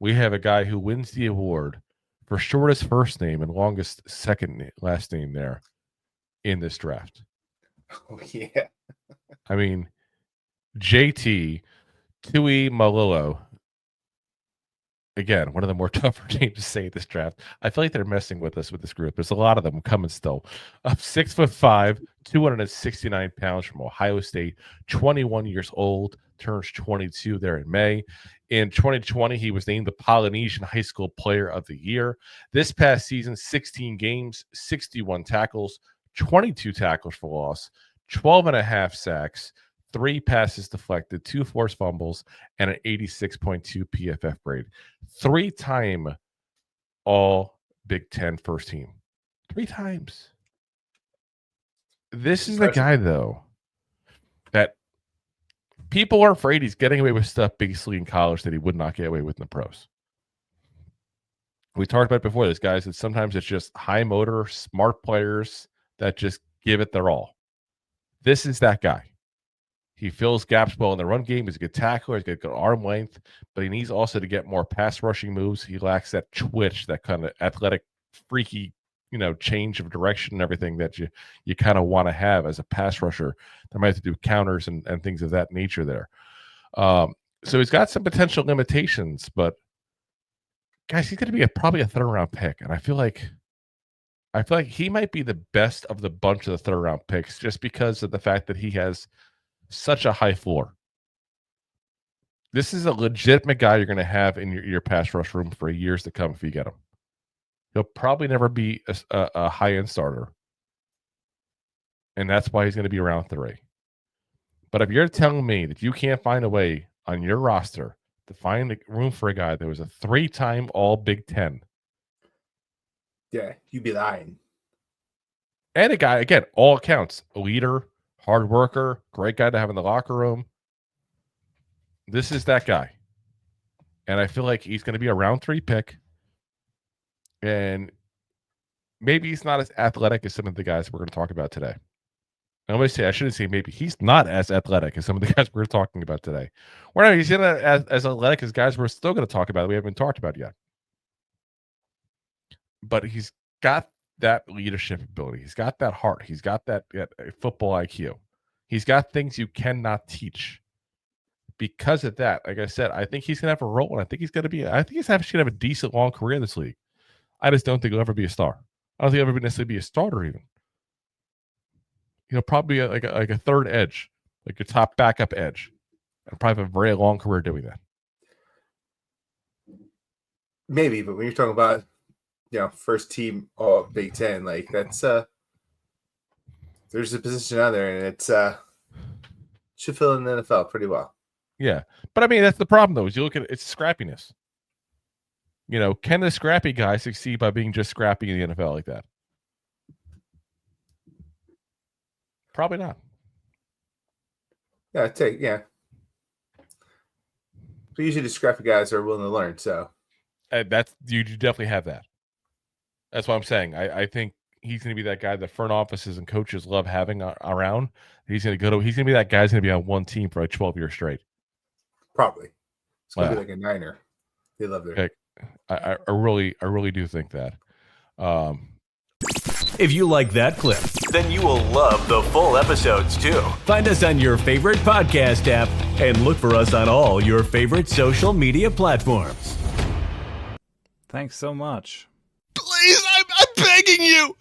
we have a guy who wins the award for shortest first name and longest last name there in this draft. Oh, yeah. I mean, JT Tuimoloau. Again, one of the more tougher names to say this draft. I feel like they're messing with us with this group. There's a lot of them coming still. 6'5", 269 pounds from Ohio State, 21 years old, turns 22 there in May. In 2020, he was named the Polynesian High School Player of the Year. This past season, 16 games, 61 tackles, 22 tackles for loss, 12 and a half sacks, 3 passes deflected, 2 forced fumbles, and an 86.2 PFF grade. 3-time all Big Ten first team. 3 times. This is the guy, though, that people are afraid he's getting away with stuff basically in college that he would not get away with in the pros. We talked about it before. This guys that sometimes it's just high motor, smart players that just give it their all. This is that guy. He fills gaps well in the run game. He's a good tackler. He's got good arm length, but he needs also to get more pass rushing moves. He lacks that twitch, that kind of athletic, freaky, change of direction and everything that you kind of want to have as a pass rusher. That might have to do counters and things of that nature there. So he's got some potential limitations, but guys, he's going to be probably a 3rd round pick, and I feel like he might be the best of the bunch of the 3rd round picks just because of the fact that he has such a high floor. This is a legitimate guy you're going to have in your pass rush room for years to come if you get him. He'll probably never be a high-end starter, and that's why he's going to be around 3. But if you're telling me that you can't find a way on your roster to find the room for a guy that was a 3-time all Big Ten. Yeah, you'd be lying. And a guy, again, all accounts, a leader, hard worker, great guy to have in the locker room. This is that guy. And I feel like he's going to be a round 3 pick. And maybe he's not as athletic as some of the guys we're going to talk about today. I shouldn't say maybe. He's not as athletic as some of the guys we're talking about today. Well, no, he's not as athletic as guys we're still going to talk about that we haven't talked about yet. But he's got that leadership ability. He's got that heart. He's got that football IQ. He's got things you cannot teach. Because of that, like I said, I think he's going to have a role, and I think he's actually going to have a decent long career in this league. I just don't think he'll ever be a star. I don't think he'll ever necessarily be a starter even. Probably like a 3rd edge, like your top backup edge, and probably have a very long career doing that. Maybe, but when you're talking about, first team all Big Ten, like that's there's a position out there, and it's should fill in the NFL pretty well. Yeah, but I mean that's the problem though. Is you look at it's scrappiness. Can the scrappy guy succeed by being just scrappy in the NFL like that? Probably not. Yeah, But usually the scrappy guys are willing to learn. So that's you definitely have that. That's what I'm saying. I think he's going to be that guy that front offices and coaches love having around. He's going to be that guy who's going to be on one team for like 12 years straight. Probably. It's going to be like a Niner. They love their. I really do think that. If you like that clip, then you will love the full episodes too. Find us on your favorite podcast app and look for us on all your favorite social media platforms. Thanks so much. Please, I'm begging you.